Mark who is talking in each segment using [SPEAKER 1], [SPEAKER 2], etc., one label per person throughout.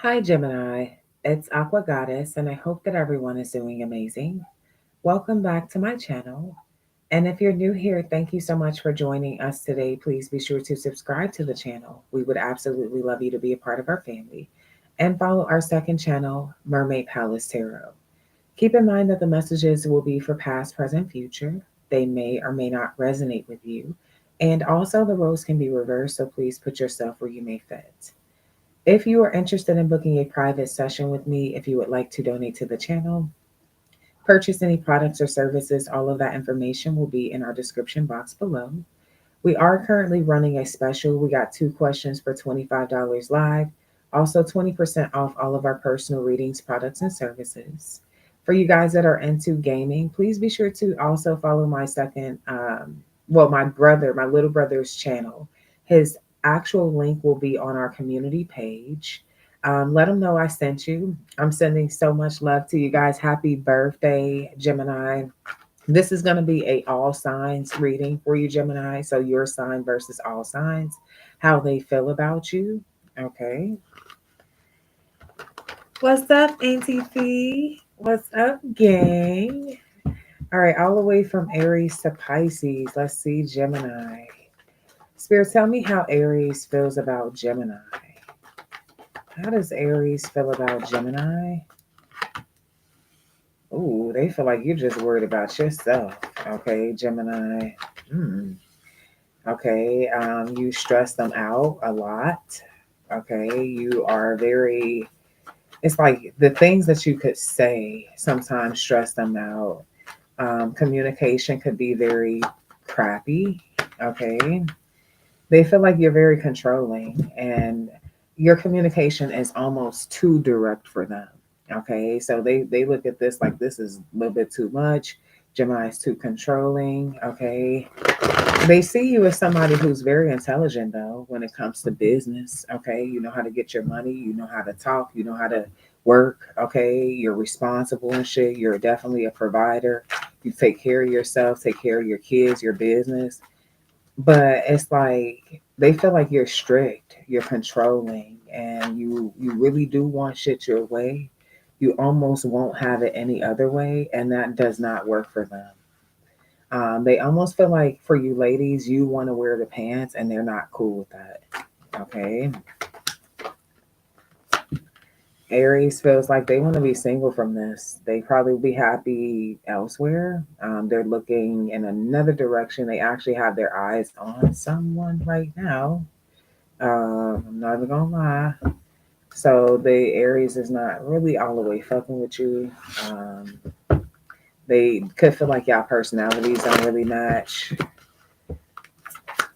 [SPEAKER 1] Hi, Gemini. It's Aqua Goddess, and I hope that everyone is doing amazing. Welcome back to my channel. And if you're new here, thank you so much for joining us today. Please be sure to subscribe to the channel. We would absolutely love you to be a part of our family. And follow our second channel, Mermaid Palace Tarot. Keep in mind that the messages will be for past, present, future. They may or may not resonate with you. And also, the roles can be reversed, so please put yourself where you may fit. If you are interested in booking a private session with me, if you would like to donate to the channel, purchase any products or services, all of that information will be in our description box below. We are currently running a special. We got 2 questions for $25 live. Also, 20% off all of our personal readings, products, and services. For you guys that are into gaming, please be sure to also follow my my little brother's channel. His actual link will be on our community page. Let him know I sent you. I'm sending so much love to you guys. Happy birthday, Gemini. This is going to be a all signs reading for you, Gemini. So your sign versus all signs, how they feel about you. Okay. What's up, Auntie Fee? What's up, gang? All right, all the way from Aries to Pisces. Let's see, Gemini. Spirit, tell me how Aries feels about Gemini. How does Aries feel about Gemini? Ooh, they feel like you're just worried about yourself. Okay, Gemini. Hmm. Okay, you stress them out a lot. Okay, you are very, it's like the things that you could say sometimes stress them out. Communication could be very crappy. Okay, they feel like you're very controlling and your communication is almost too direct for them. Okay, so they look at this like this is a little bit too much. Gemini is too controlling. Okay, they see you as somebody who's very intelligent, though, when it comes to business. Okay. You know how to get your money. You know how to talk. You know how to work. Okay. You're responsible and shit. You're definitely a provider. You take care of yourself, take care of your kids, your business. But it's like they feel like you're strict, you're controlling, and you really do want shit your way. You almost won't have it any other way, and that does not work for them. They almost feel like for you ladies, you want to wear the pants and they're not cool with that. Okay. Aries feels like they want to be single from this. They probably will be happy elsewhere. They're looking in another direction. They actually have their eyes on someone right now. I'm not even gonna lie. So the Aries is not really all the way fucking with you. They could feel like y'all personalities don't really match.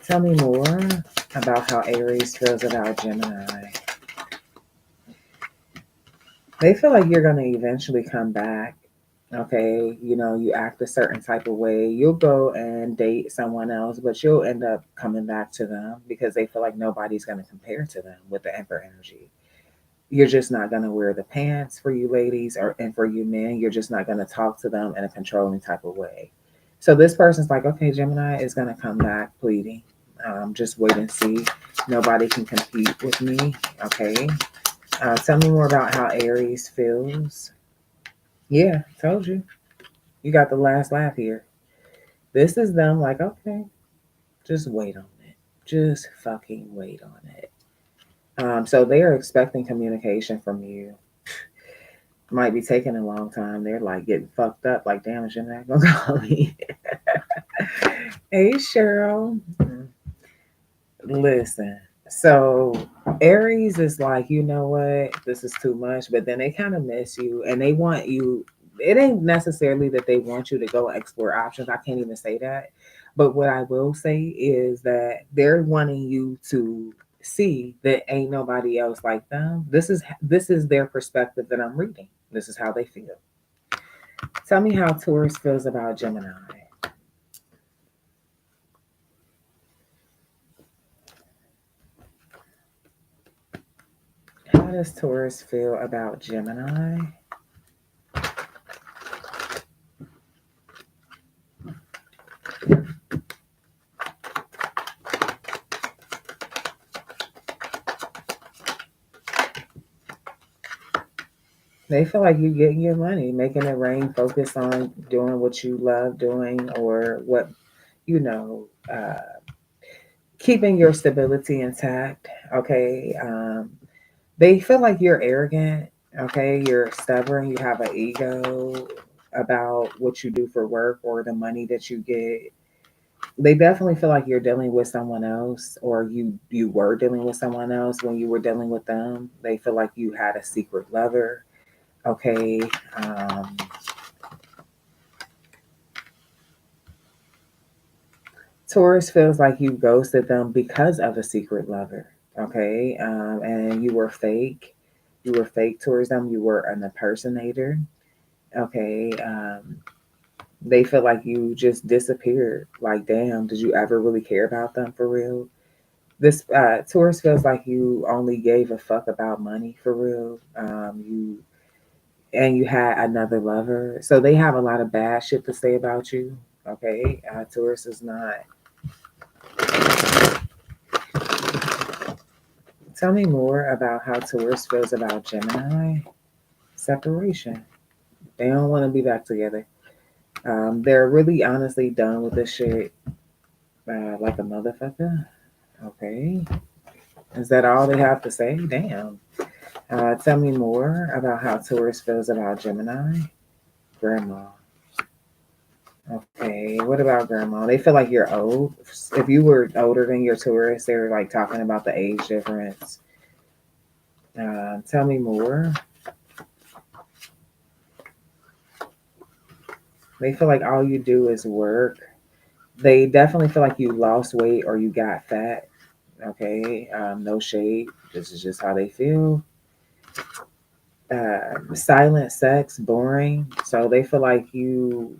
[SPEAKER 1] Tell me more about how Aries feels about Gemini. They feel like you're going to eventually come back. Okay. You know, you act a certain type of way. You'll go and date someone else, but you'll end up coming back to them because they feel like nobody's going to compare to them with the Emperor energy. You're just not going to wear the pants for you ladies and for you men. You're just not going to talk to them in a controlling type of way. So this person's like, okay, Gemini is going to come back pleading. Just wait and see. Nobody can compete with me. Okay. Tell me more about how Aries feels. Yeah, told you. You got the last laugh here. This is them like, okay, just wait on it. Just fucking wait on it. So they are expecting communication from you. Might be taking a long time. They're like getting fucked up. Like, damn, is not gonna call me? Hey, Cheryl. Listen. So Aries is like, you know what? This is too much. But then they kind of miss you, and they want you. It ain't necessarily that they want you to go explore options. I can't even say that. But what I will say is that they're wanting you to see that ain't nobody else like them. This is their perspective that I'm reading. This is how they feel. Tell me how Taurus feels about Gemini. How does Taurus feel about Gemini? They feel like you getting your money, making it rain, focus on doing what you love doing, or what, you know, keeping your stability intact. Okay. They feel like you're arrogant. Okay. You're stubborn. You have an ego about what you do for work or the money that you get. They definitely feel like you're dealing with someone else, or you were dealing with someone else when you were dealing with them. They feel like you had a secret lover. Okay. Um, Taurus feels like you ghosted them because of a secret lover. Okay. And you were fake. You were fake towards them. You were an impersonator. Okay. They feel like you just disappeared. Like, damn, did you ever really care about them for real? This Taurus feels like you only gave a fuck about money for real. You had another lover, so they have a lot of bad shit to say about you. Okay, Taurus is not. Tell me more about how Taurus feels about Gemini. Separation. They don't want to be back together. They're really honestly done with this shit, like a motherfucker. Okay, is that all they have to say? Damn. Tell me more about how Taurus feels about Gemini. Grandma. Okay, what about grandma? They feel like you're old. If you were older than your Taurus, they're like talking about the age difference. Tell me more. They feel like all you do is work. They definitely feel like you lost weight or you got fat. Okay, no shade. This is just how they feel. Silent sex, boring. So they feel like you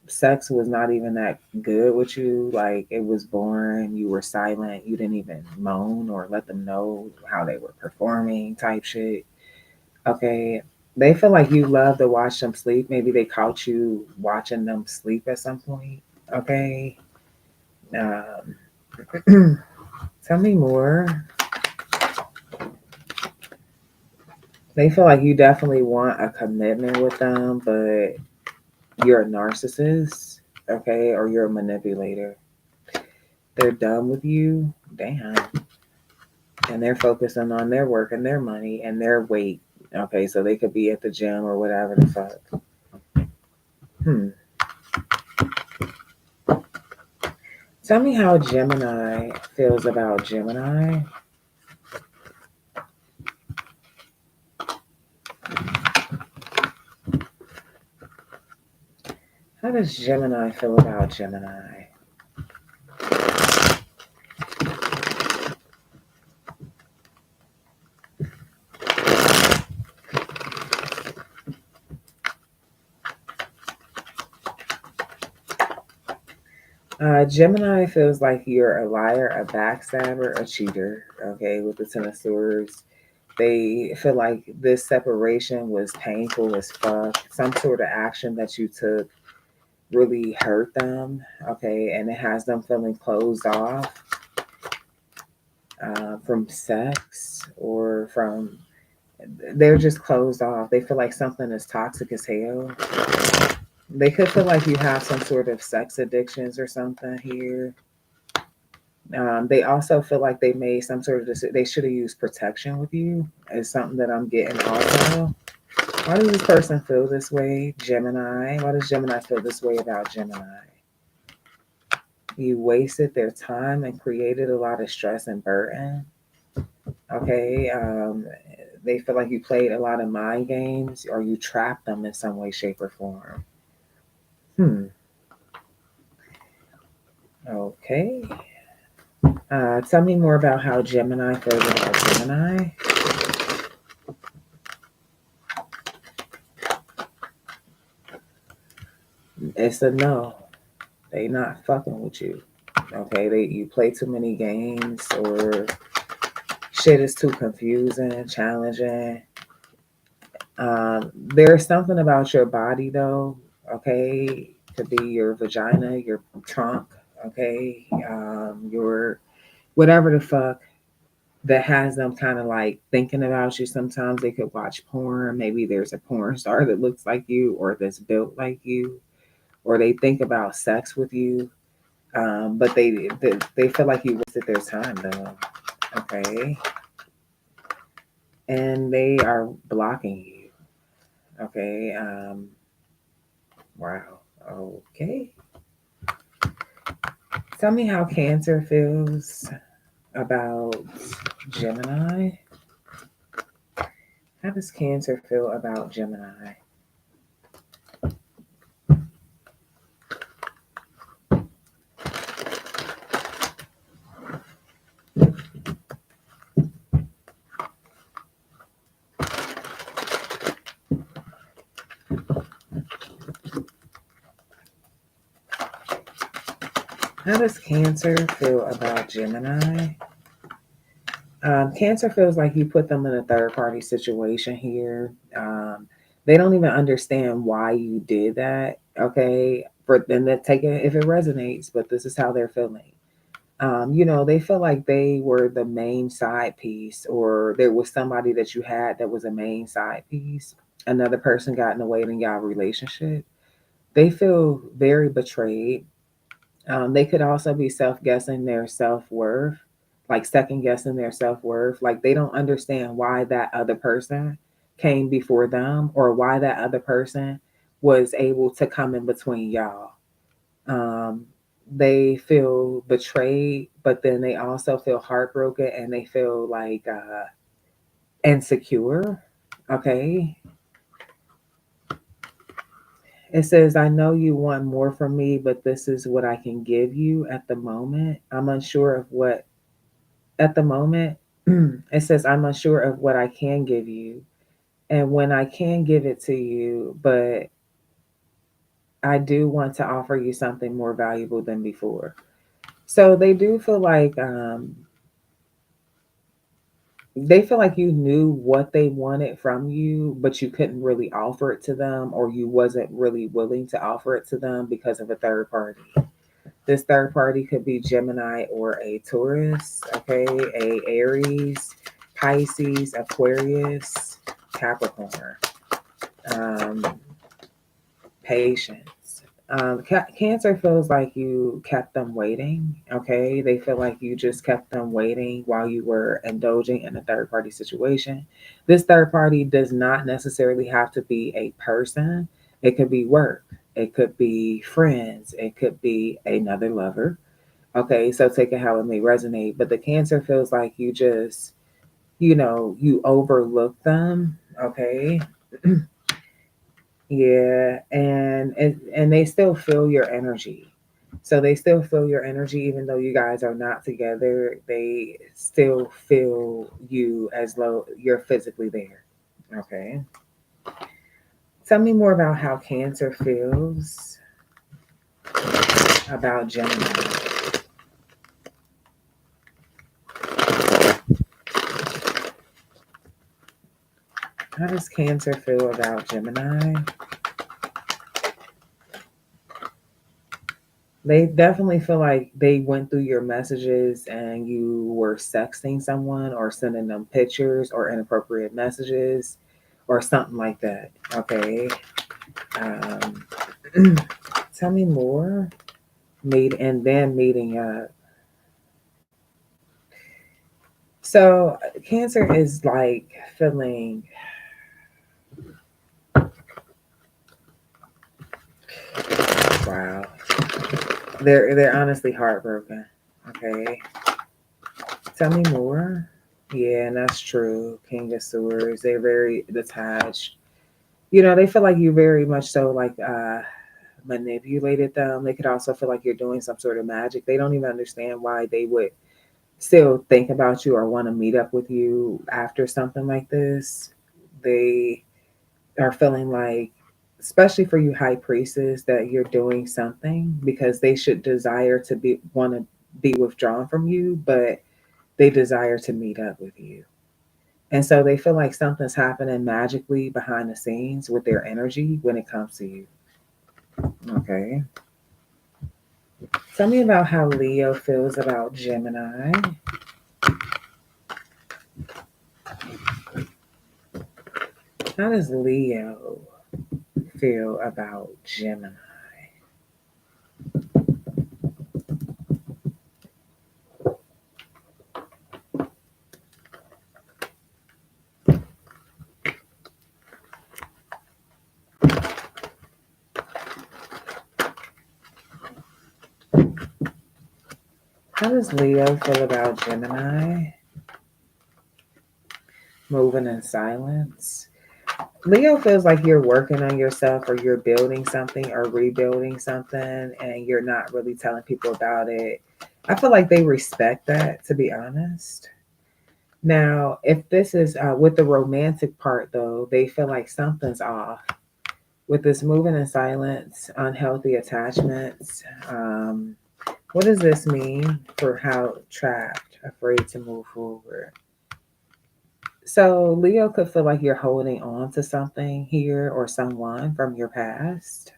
[SPEAKER 1] sex was not even that good with you. Like it was boring. You were silent. You didn't even moan or let them know how they were performing, type shit. Okay. They feel like you love to watch them sleep. Maybe they caught you watching them sleep at some point. Okay. Um, tell me more. They feel like you definitely want a commitment with them, but you're a narcissist, okay, or you're a manipulator. They're done with you. Damn. And they're focusing on their work and their money and their weight. Okay, so they could be at the gym or whatever the fuck. Hmm. Tell me how Gemini feels about Gemini. How does Gemini feel about Gemini? Gemini feels like you're a liar, a backstabber, a cheater. Okay, with the Ten of Swords. They feel like this separation was painful as fuck. Some sort of action that you took really hurt them. Okay, and it has them feeling closed off from sex or from. They're just closed off. They feel like something is toxic as hell. They could feel like you have some sort of sex addictions or something here. They also feel like they made some sort of they should have used protection with you. Is something that I'm getting also. Why does this person feel this way, Gemini? Why does Gemini feel this way about Gemini? You wasted their time and created a lot of stress and burden. Okay, they feel like you played a lot of mind games or you trapped them in some way, shape, or form. Hmm. Okay. Tell me more about how Gemini feels about Gemini. It's a no. They not fucking with you. Okay, you play too many games or shit is too confusing, challenging. There's something about your body though. Okay, could be your vagina, your trunk. Okay, your whatever the fuck. that has them kind of like thinking about you. Sometimes they could watch porn. Maybe there's a porn star that looks like you or that's built like you, or they think about sex with you. But they feel like you wasted their time though. Okay. And they are blocking you. Okay. Wow. Okay. Tell me how Cancer feels about Gemini. How does Cancer feel about Gemini? How does Cancer feel about Gemini? Cancer feels like you put them in a third party situation here. They don't even understand why you did that. Okay. For them to take it if it resonates, but this is how they're feeling. They feel like they were the main side piece, or there was somebody that you had that was a main side piece. Another person got in the way in y'all relationship. They feel very betrayed. They could also be self guessing their self worth, like second guessing their self worth. Like they don't understand why that other person came before them or why that other person was able to come in between y'all. Um, they feel betrayed, but then they also feel heartbroken and they feel like insecure. Okay. It says, I know you want more from me, but this is what I can give you at the moment. I'm unsure of what, at the moment, it says, I'm unsure of what I can give you and when I can give it to you, but I do want to offer you something more valuable than before. So they feel like you knew what they wanted from you, but you couldn't really offer it to them, or you wasn't really willing to offer it to them because of a third party. This third party could be Gemini or a Taurus, okay, a Aries, Pisces, Aquarius, Capricorn. Um, Patience. Cancer feels like you kept them waiting. Okay, they feel like you just kept them waiting while you were indulging in a third party situation. This third party does not necessarily have to be a person. It could be work. It could be friends. It could be another lover. Okay, so take it how it may resonate. But the Cancer feels like you just, you overlook them. Okay. Yeah, and they still feel your energy. So they still feel your energy even though you guys are not together. They still feel you as though you're physically there. Okay. Tell me more about how Cancer feels about Gemini. How does Cancer feel about Gemini? They definitely feel like they went through your messages and you were sexting someone or sending them pictures or inappropriate messages or something like that. Okay. Um, tell me more. Meet and then meeting up. So Cancer is like feeling, wow. They're honestly heartbroken. Okay. Tell me more. Yeah, and that's true. King of Swords. They're very detached. They feel like you very much so like manipulated them. They could also feel like you're doing some sort of magic. They don't even understand why they would still think about you or want to meet up with you after something like this. They are feeling like, especially for you high priestess, that you're doing something because they should desire to be want to be withdrawn from you, but they desire to meet up with you. And so they feel like something's happening magically behind the scenes with their energy when it comes to you. Okay. Tell me about how Leo feels about Gemini. How does Leo feel about Gemini? How does Leo feel about Gemini? Moving in silence. Leo feels like you're working on yourself or you're building something or rebuilding something and you're not really telling people about it. I feel like they respect that, to be honest. Now, if this is with the romantic part, though, they feel like something's off with this moving in silence, unhealthy attachments. What does this mean for how trapped, afraid to move forward? So, Leo could feel like you're holding on to something here or someone from your past,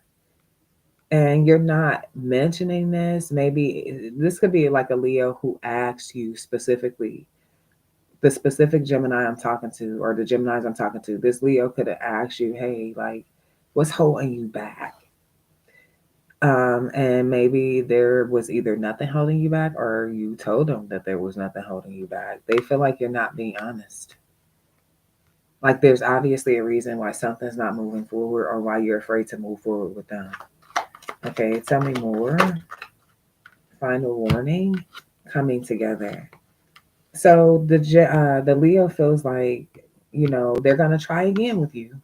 [SPEAKER 1] and you're not mentioning this. Maybe this could be like a Leo who asks you specifically, the specific Gemini I'm talking to, or the Geminis I'm talking to. This Leo could have asked you, hey, like, what's holding you back? And maybe there was either nothing holding you back or you told them that there was nothing holding you back. They feel like you're not being honest. Like there's obviously a reason why something's not moving forward or why you're afraid to move forward with them. Okay, tell me more. Final warning, coming together. So the Leo feels like, they're gonna try again with you.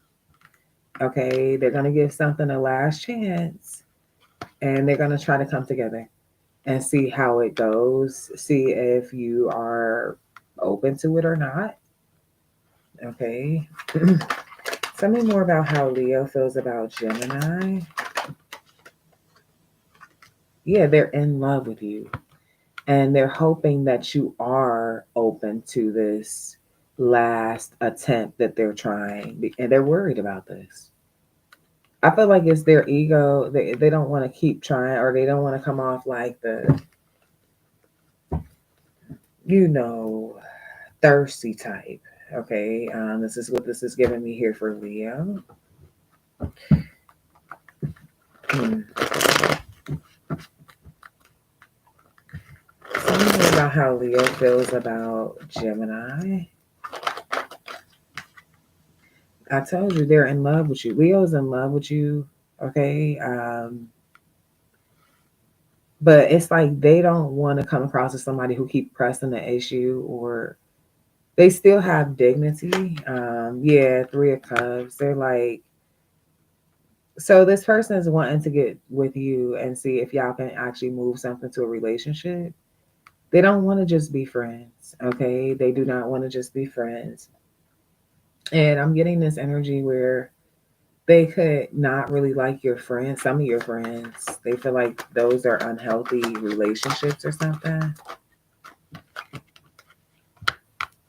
[SPEAKER 1] Okay, they're gonna give something a last chance, and they're gonna try to come together and see how it goes. See if you are open to it or not. Okay. Tell me more about how Leo feels about Gemini. Yeah, they're in love with you and they're hoping that you are open to this last attempt that they're trying, and they're worried about this. I feel like it's their ego. They don't want to keep trying, or they don't want to come off like the, you know, thirsty type. Okay, this is what this is giving me here for Leo. Hmm. Tell me more about how Leo feels about Gemini. I told you they're in love with you. Leo's in love with you. Okay. But it's like they don't want to come across as somebody who keep pressing the issue, or they still have dignity. Yeah, Three of Cups. They're like, so this person is wanting to get with you and see if y'all can actually move something to a relationship. They don't want to just be friends. Okay. They do not want to just be friends. And I'm getting this energy where they could not really like your friends, some of your friends. They feel like those are unhealthy relationships or something.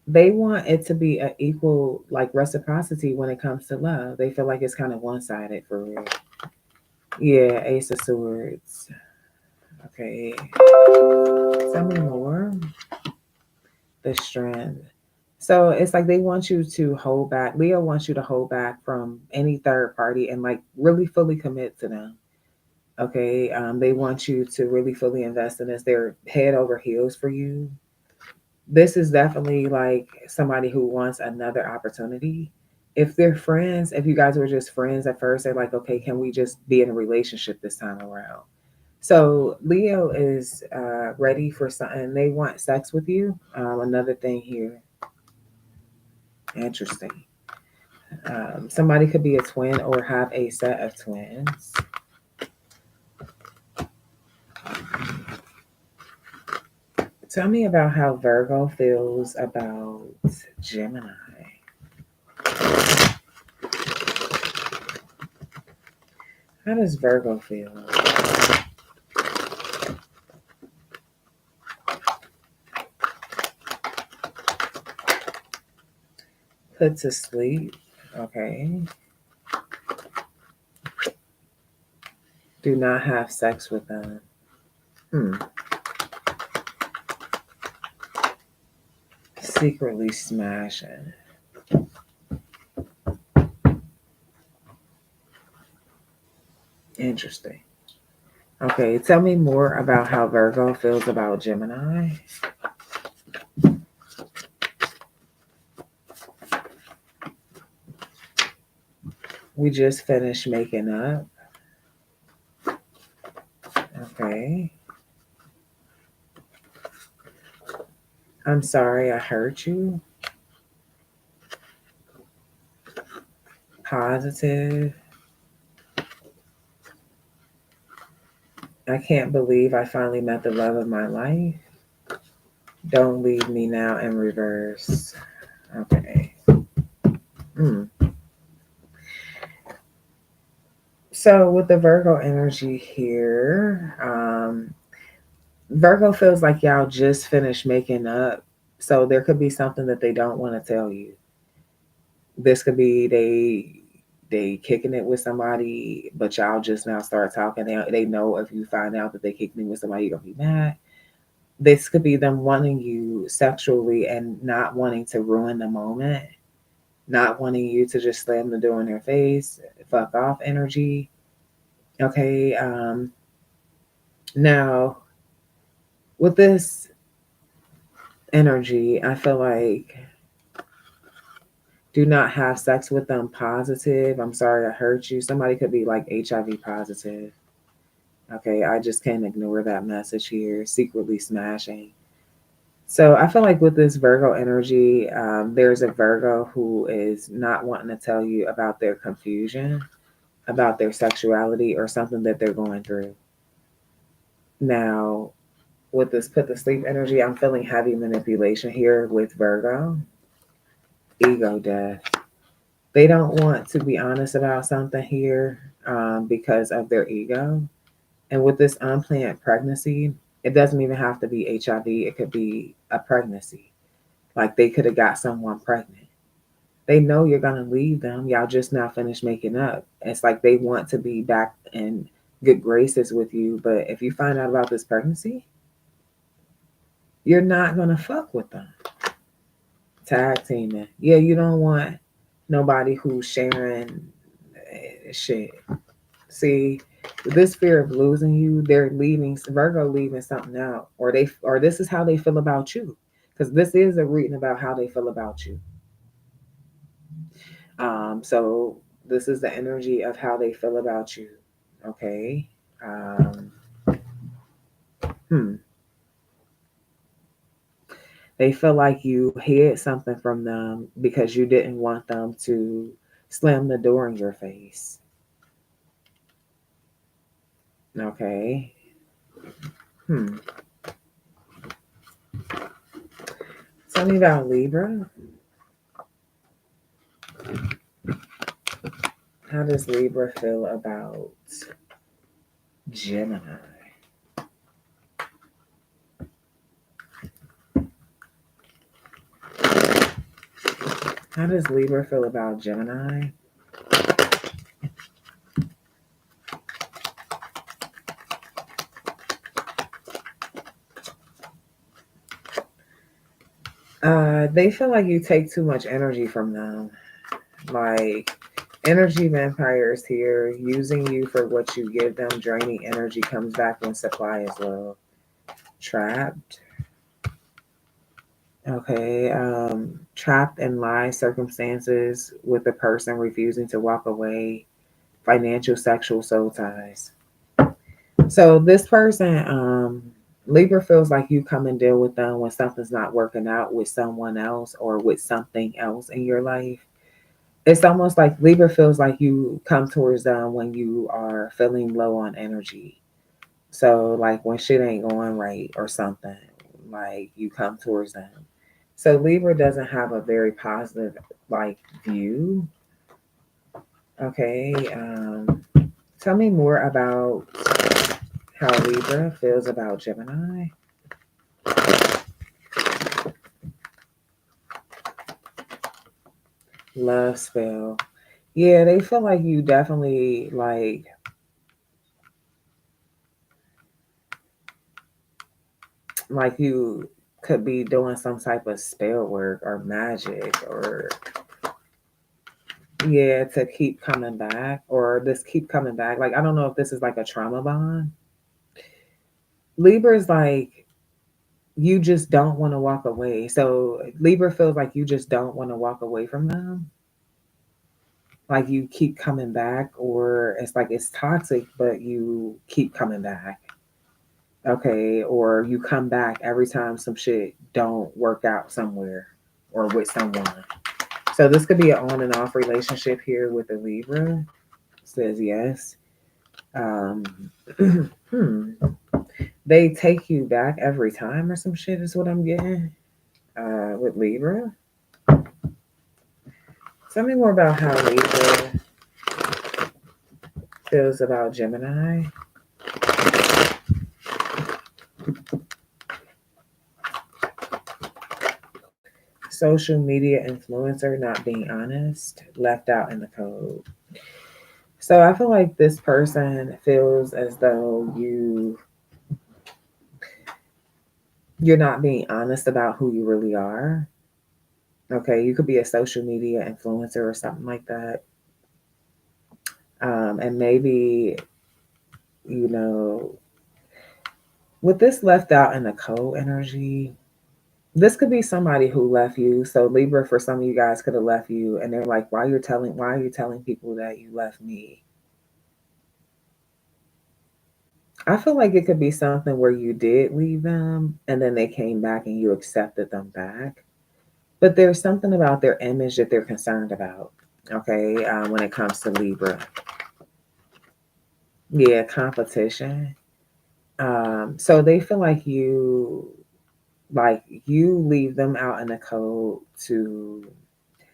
[SPEAKER 1] They want it to be an equal, like reciprocity when it comes to love. They feel like it's kind of one sided for real. Yeah, Ace of Swords. Okay. Tell me more. The Strength. So it's like they want you to hold back. Leo wants you to hold back from any third party and like really fully commit to them. Okay. They want you to really fully invest in this. They're head over heels for you. This is definitely like somebody who wants another opportunity. If they're friends, if you guys were just friends at first, they're like, okay, can we just be in a relationship this time around? So Leo is ready for something. They want sex with you. Another thing here. Interesting. Somebody could be a twin or have a set of twins. Tell me about how Virgo feels about Gemini. How does Virgo feel? Put to sleep. Okay. Do not have sex with them. Hmm. Secretly smashing. Interesting. Okay, tell me more about how Virgo feels about Gemini. We just finished making up. Okay. I'm sorry I hurt you. Positive. I can't believe I finally met the love of my life. Don't leave me now in reverse. Okay. Hmm. So with the Virgo energy here, Virgo feels like y'all just finished making up. So there could be something that they don't want to tell you. This could be they kicking it with somebody, but y'all just now start talking. They know if you find out that they kicking it with somebody, you're gonna be mad. This could be them wanting you sexually and not wanting to ruin the moment, not wanting you to just slam the door in their face, fuck off energy. Okay. Now with this energy, I feel like do not have sex with them positive. I'm sorry I hurt you. Somebody could be like HIV positive. Okay, I just can't ignore that message here. Secretly smashing. So I feel like with this Virgo energy, there's a Virgo who is not wanting to tell you about their confusion, about their sexuality, or something that they're going through. Now, with this put to sleep energy, I'm feeling heavy manipulation here with Virgo. Ego death. They don't want to be honest about something here because of their ego. And with this unplanned pregnancy, it doesn't even have to be HIV. It could be a pregnancy. Like they could have got someone pregnant. They know you're going to leave them. Y'all just now finished making up. It's like they want to be back in good graces with you. But if you find out about this pregnancy, you're not going to fuck with them. Tag teaming. Yeah, you don't want nobody who's sharing shit. See, this fear of losing you, they're leaving Virgo leaving something out, or this is how they feel about you, because this is a reading about how they feel about you. So this is the energy of how they feel about you. Okay. Um, hmm. They feel like you hid something from them because you didn't want them to slam the door in your face. Okay. Hmm. Tell me about Libra. How does Libra feel about Gemini? How does Libra feel about Gemini? They feel like you take too much energy from them. Like energy vampires here, using you for what you give them, draining energy comes back when supply is low. Trapped. Okay. Trapped in lies circumstances with the person refusing to walk away. Financial, sexual, soul ties. So this person, Libra feels like you come and deal with them when something's not working out with someone else or with something else in your life. It's almost like Libra feels like you come towards them when you are feeling low on energy. So like when shit ain't going right or something, like you come towards them. So Libra doesn't have a very positive like view. Okay. Tell me more about how Libra feels about Gemini. Love spell. Yeah, they feel like you definitely like you could be doing some type of spell work or magic or Yeah, to keep coming back, or this keep coming back. Like, I don't know if this is like a trauma bond. Libra is like, you just don't want to walk away. So Libra feels like you just don't want to walk away from them. Like you keep coming back, or it's like it's toxic, but you keep coming back. Okay. Or you come back every time some shit don't work out somewhere or with someone. So this could be an on and off relationship here with the Libra. Says yes. Um, hmm. They take you back every time or some shit is what I'm getting with Libra. Tell me more about how Libra feels about Gemini. Social media influencer, not being honest, left out in the code. So I feel like this person feels as though you're not being honest about who you really are. Okay, you could be a social media influencer or something like that. And maybe, you know, with this left out in the code energy, this could be somebody who left you. So Libra, for some of you guys, could have left you, and they're like, why are you telling people that you left me? I feel like it could be something where you did leave them and then they came back and you accepted them back. But there's something about their image that they're concerned about. Okay, when it comes to Libra, yeah, competition. So they feel like you leave them out in the cold to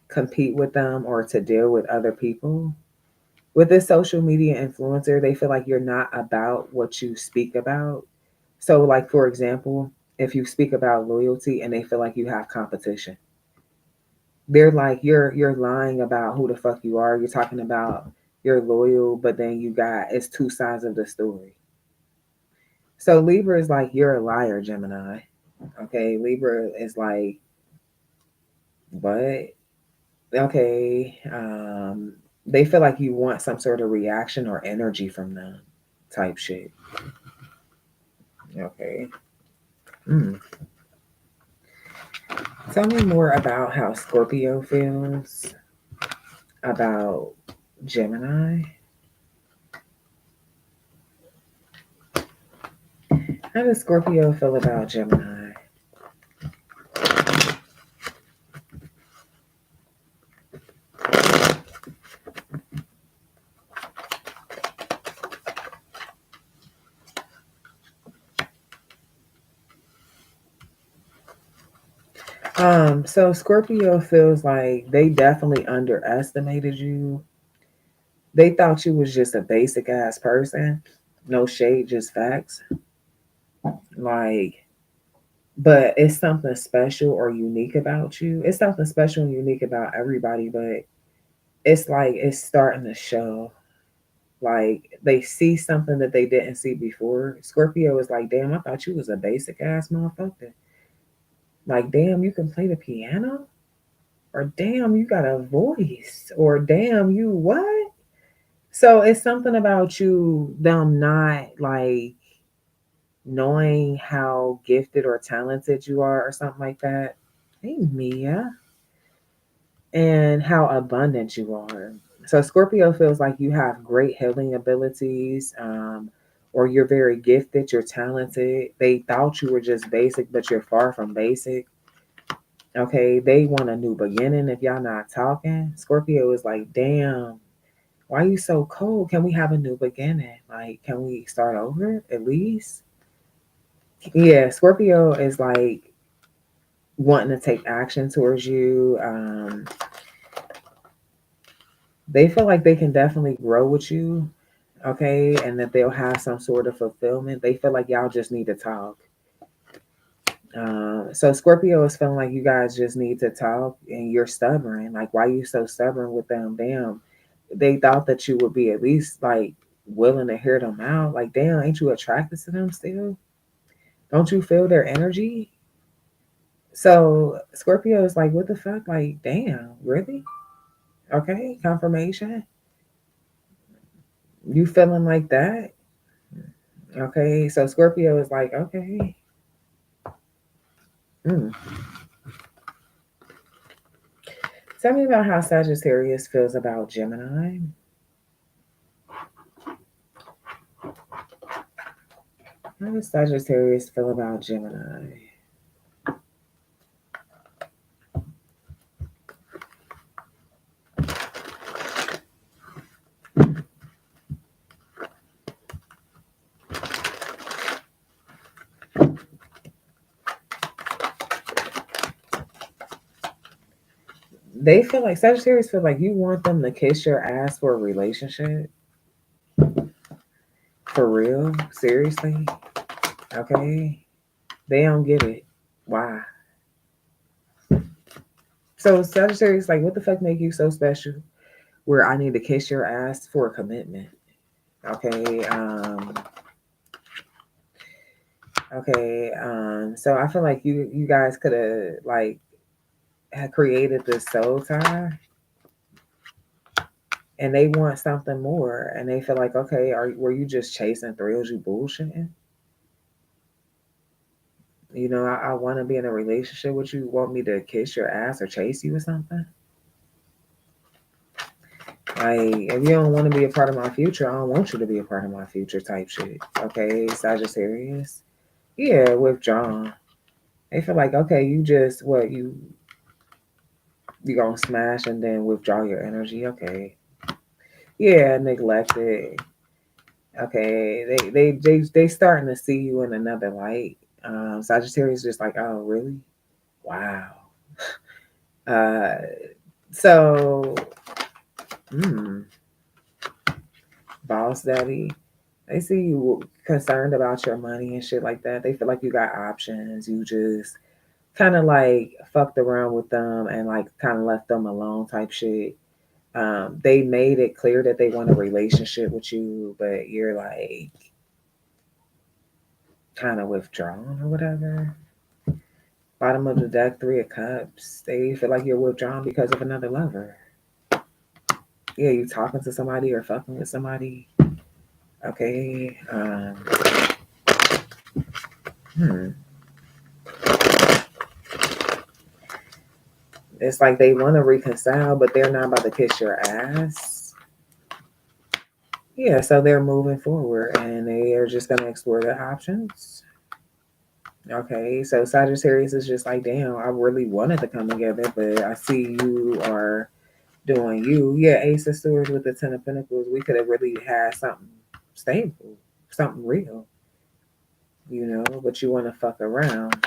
[SPEAKER 1] compete with them or to deal with other people. With this social media influencer, they feel like you're not about what you speak about. So, like for example, if you speak about loyalty and they feel like you have competition, they're like you're lying about who the fuck you are. You're talking about you're loyal, but then you got it's two sides of the story. So Libra is like you're a liar, Gemini. Okay, Libra is like what? Okay, they feel like you want some sort of reaction or energy from them, type shit. Okay. Mm. Tell me more about how Scorpio feels about Gemini. How does Scorpio feel about Gemini? So Scorpio feels like they definitely underestimated you. They thought you was just a basic ass person. No shade, just facts. Like, but it's something special or unique about you. It's something special and unique about everybody, but it's like it's starting to show. Like they see something that they didn't see before. Scorpio is like, damn, I thought you was a basic ass motherfucker. Like, damn, you can play the piano? Or damn, you got a voice? Or damn, you what? So it's something about you, them not like knowing how gifted or talented you are or something like that. Hey, Mia. And how abundant you are. So Scorpio feels like you have great healing abilities, or you're very gifted, you're talented. They thought you were just basic, but you're far from basic. Okay, they want a new beginning. If y'all not talking, Scorpio is like, damn, why are you so cold? Can we have a new beginning? Like, can we start over at least? Yeah, Scorpio is like wanting to take action towards you. They feel like they can definitely grow with you, okay, and that they'll have some sort of fulfillment. They feel like y'all just need to talk. So Scorpio is feeling like you guys just need to talk, and you're stubborn. Like, why you so stubborn with them? Damn, they thought that you would be at least like willing to hear them out. Like, damn, ain't you attracted to them still? Don't you feel their energy? So Scorpio is like, what the fuck? Like, damn, really? Okay, confirmation. You feeling like that? Okay, so Scorpio is like, okay. Mm. Tell me about how Sagittarius feels about Gemini. How does Sagittarius feel about Gemini? They feel like Sagittarius feel like you want them to kiss your ass for a relationship. For real? Seriously? Okay. They don't get it. Why? So Sagittarius, like, what the fuck make you so special? Where I need to kiss your ass for a commitment. Okay. Okay. So I feel like you guys could have like had created this soul tie, and they want something more, and they feel like, okay, were you just chasing thrills? You bullshitting? You know, I want to be in a relationship with you. Want me to kiss your ass or chase you or something? Like, if you don't want to be a part of my future, I don't want you to be a part of my future type shit. Okay, Sagittarius. Yeah, withdrawn. They feel like, okay, you just what you gonna smash and then withdraw your energy. Okay. Yeah, neglected. Okay, they starting to see you in another light. Sagittarius just like, oh really? Wow. Uh, so, hmm, boss daddy. They see you concerned about your money and shit like that. They feel like you got options. You just kind of like fucked around with them and like kind of left them alone type shit. They made it clear that they want a relationship with you, but you're like kind of withdrawn or whatever. Bottom of the deck, 3 of Cups. They feel like you're withdrawn because of another lover. Yeah, you talking to somebody or fucking with somebody. Okay. Hmm. It's like they want to reconcile, but they're not about to kiss your ass. Yeah, so they're moving forward and they are just going to explore their options. Okay, so Sagittarius is just like, damn, I really wanted to come together, but I see you are doing you. Yeah, Ace of Swords with the Ten of Pentacles. We could have really had something stable, something real, you know, but you want to fuck around.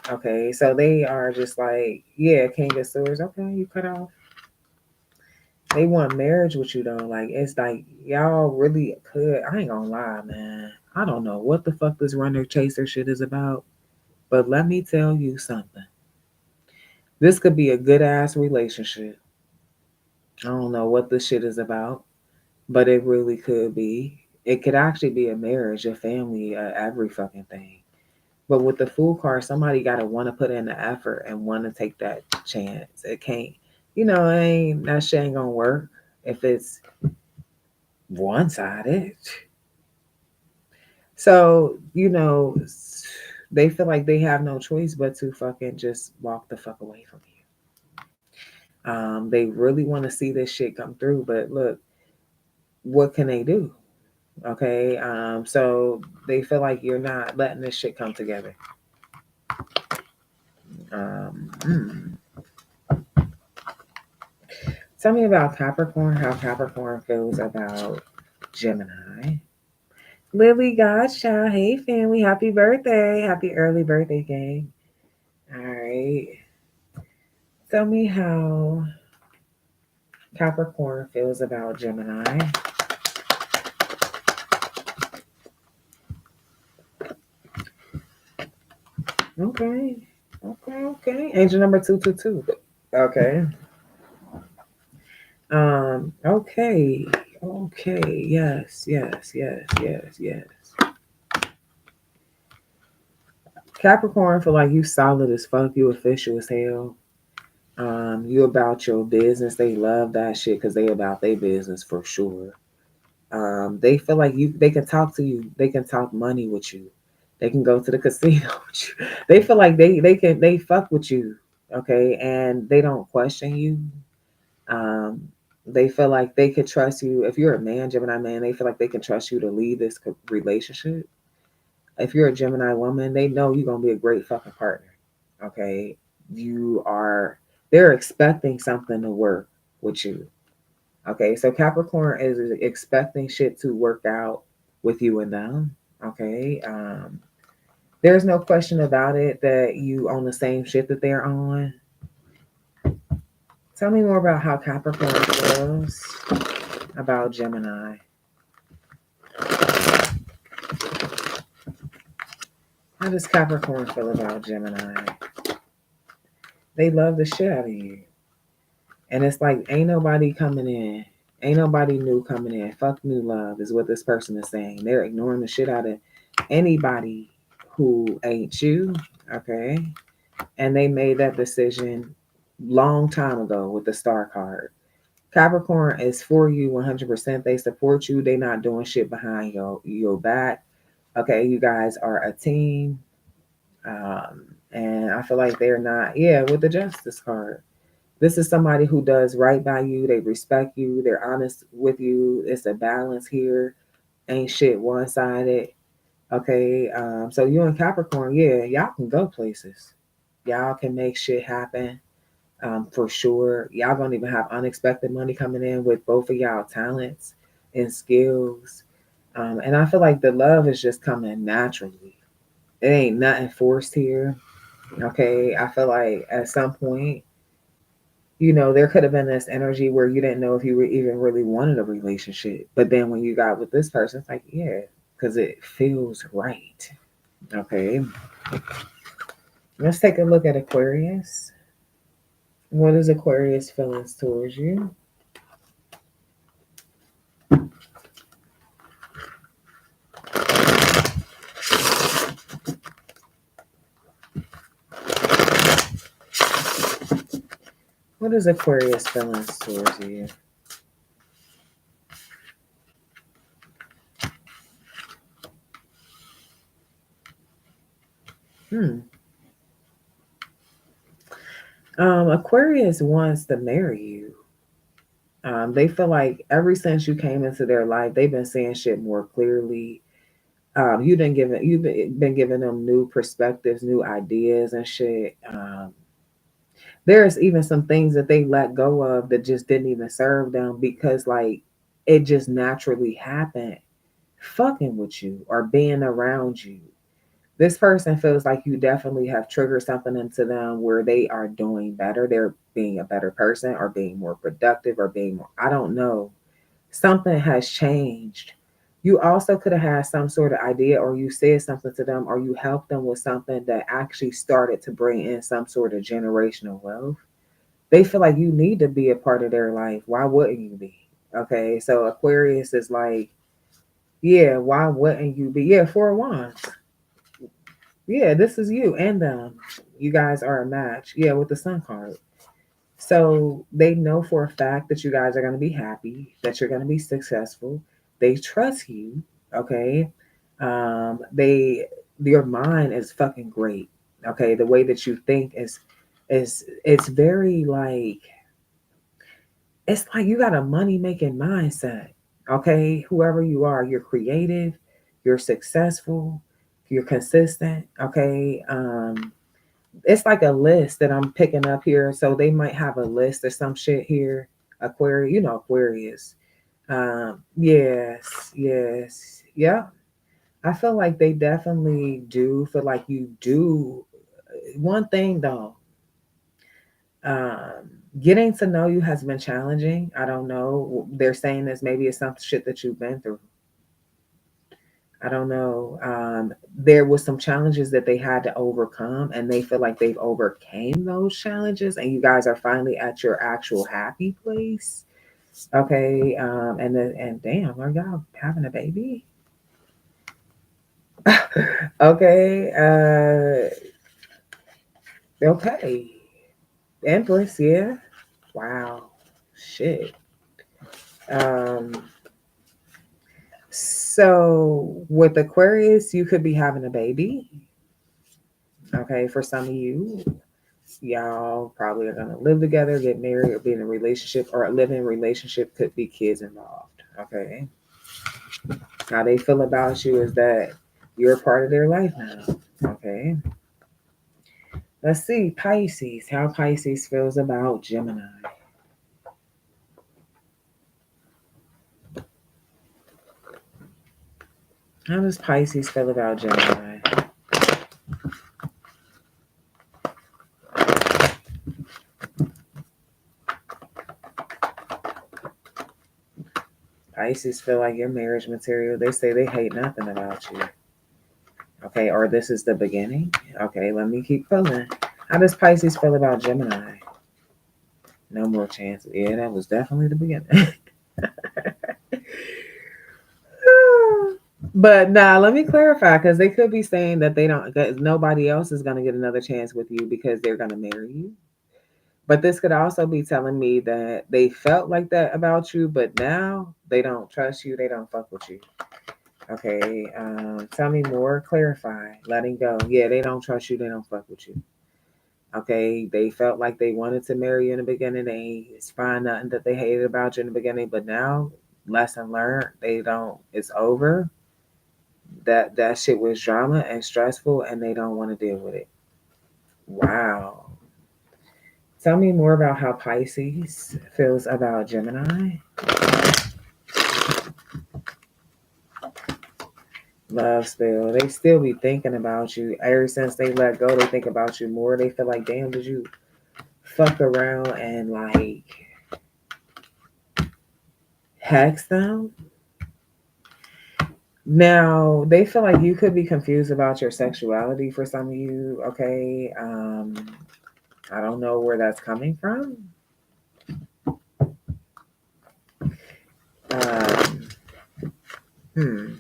[SPEAKER 1] Okay, so they are just like, yeah, King of Swords. Okay, you cut off. They want marriage with you though. Like it's like y'all really could. I ain't gonna lie, man. I don't know what the fuck this runner chaser shit is about, but let me tell you something. This could be a good ass relationship. I don't know what this shit is about, but it really could be. It could actually be a marriage, a family, every fucking thing. But with the Fool card, somebody got to want to put in the effort and want to take that chance. It can't, that shit ain't gonna work if it's one sided. So, they feel like they have no choice but to fucking just walk the fuck away from you. They really want to see this shit come through, but look, what can they do? Okay. So they feel like you're not letting this shit come together. Um, hmm. Tell me about Capricorn, how Capricorn feels about Gemini. Lily Godchild, hey family, happy birthday. Happy early birthday, gang. All right. Tell me how Capricorn feels about Gemini. Okay. Okay. Angel number 222. Okay. Okay. Okay. Yes. Capricorn feel like you solid as fuck, you official as hell. You about your business. They love that shit because they about their business for sure. They feel like they can talk to you. They can talk money with you. They can go to the casino with you. They feel like they fuck with you. Okay. And they don't question you. Um, they feel like they could trust you. If you're a man, Gemini man, they feel like they can trust you to lead this relationship. If you're a Gemini woman, they know you're gonna be a great fucking partner. Okay, you are. They're expecting something to work with you. Okay, so Capricorn is expecting shit to work out with you and them. Okay, there's no question about it that you on the same shit that they're on. Tell me more about how Capricorn feels about Gemini. How does Capricorn feel about Gemini? They love the shit out of you. And it's like, ain't nobody coming in. Ain't nobody new coming in. Fuck new love is what this person is saying. They're ignoring the shit out of anybody who ain't you. Okay. And they made that decision long time ago with the star card. Capricorn is for you 100%. They support you. They not doing shit behind your back. Okay. You guys are a team. And I feel like they're not, yeah, with the justice card. This is somebody who does right by you. They respect you. They're honest with you. It's a balance here. Ain't shit one sided. Okay. So you and Capricorn, yeah, y'all can go places. Y'all can make shit happen. For sure. Y'all gonna even have unexpected money coming in with both of y'all talents and skills. And I feel like the love is just coming naturally. It ain't nothing forced here. Okay. I feel like at some point, there could have been this energy where you didn't know if you were even really wanted a relationship. But then when you got with this person, it's like, yeah, because it feels right. Okay. Let's take a look at Aquarius. What is Aquarius feelings towards you? What is Aquarius feelings towards you? Hmm. Aquarius wants to marry you. They feel like ever since you came into their life, they've been seeing shit more clearly. You've been giving them new perspectives, new ideas and shit. There's even some things that they let go of that just didn't even serve them because like it just naturally happened fucking with you or being around you. This person feels like you definitely have triggered something into them where they are doing better. They're being a better person or being more productive or being more, I don't know. Something has changed. You also could have had some sort of idea, or you said something to them, or you helped them with something that actually started to bring in some sort of generational wealth. They feel like you need to be a part of their life. Why wouldn't you be? Okay, so Aquarius is like, yeah, why wouldn't you be? Yeah, Four of Wands. Yeah, this is you and them. You guys are a match. Yeah, with the Sun card. So they know for a fact that you guys are going to be happy, that you're going to be successful. They trust you. Okay. Your mind is fucking great. Okay. The way that you think is it's very like, it's like you got a money making mindset. Okay. Whoever you are, you're creative, you're successful, you're consistent. Okay. It's like a list that I'm picking up here. So they might have a list or some shit here. Aquarius, Aquarius. Yes, yes, yeah. I feel like they definitely do feel like you do. One thing though, getting to know you has been challenging. I don't know. They're saying this maybe it's some shit that you've been through. I don't know. There was some challenges that they had to overcome, and they feel like they've overcame those challenges, and you guys are finally at your actual happy place. Okay. And damn, are y'all having a baby? Okay. Okay. Empress, yeah. Wow. Shit. Um, so with Aquarius, you could be having a baby. Okay, for some of you, y'all probably are gonna live together, get married, or be in a relationship, or a living relationship. Could be kids involved. Okay. How they feel about you is that you're a part of their life now. Okay. Let's see, Pisces. How Pisces feels about Gemini. How does Pisces feel about Gemini? Pisces feel like your marriage material. They say they hate nothing about you. Okay, or this is the beginning. Okay, let me keep pulling. How does Pisces feel about Gemini? No more chances. Yeah, that was definitely the beginning. But nah, let me clarify because they could be saying that they don't, that nobody else is going to get another chance with you because they're going to marry you. But this could also be telling me that they felt like that about you, but now they don't trust you. They don't fuck with you. Okay. Tell me more. Clarify. Letting go. Yeah, they don't trust you. They don't fuck with you. Okay. They felt like they wanted to marry you in the beginning. They find nothing that they hated about you in the beginning, but now, lesson learned. They don't. It's over. That shit was drama and stressful, and they don't want to deal with it. Wow. Tell me more about how Pisces feels about Gemini. Love spell. They still be thinking about you. Ever since they let go, they think about you more. They feel like, damn, did you fuck around and like hex them? Now they feel like you could be confused about your sexuality for some of you. Okay. I don't know where that's coming from. Um, hmm.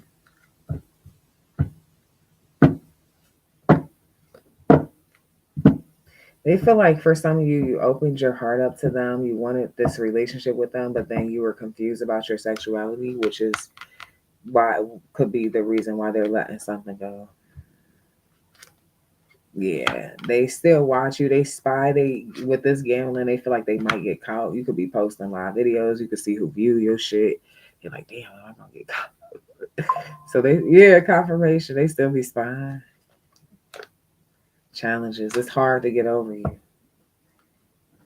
[SPEAKER 1] They feel like for some of you, you opened your heart up to them. You wanted this relationship with them, but then you were confused about your sexuality, which is why could be the reason why they're letting something go. Yeah, they still watch you. They spy. They with this gambling, they feel like they might get caught. You could be posting live videos. You could see who view your shit. You're like, damn, I'm gonna get caught. So they, yeah, confirmation. They still be spying. Challenges. It's hard to get over you.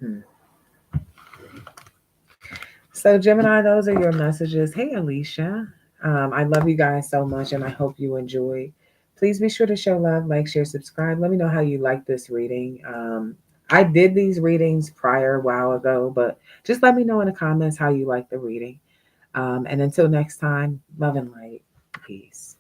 [SPEAKER 1] Hmm. So, Gemini, those are your messages. Hey, Alicia. I love you guys so much and I hope you enjoy. Please be sure to show love, like, share, subscribe. Let me know how you like this reading. I did these readings prior a while ago, but just let me know in the comments how you like the reading. And until next time, love and light. Peace.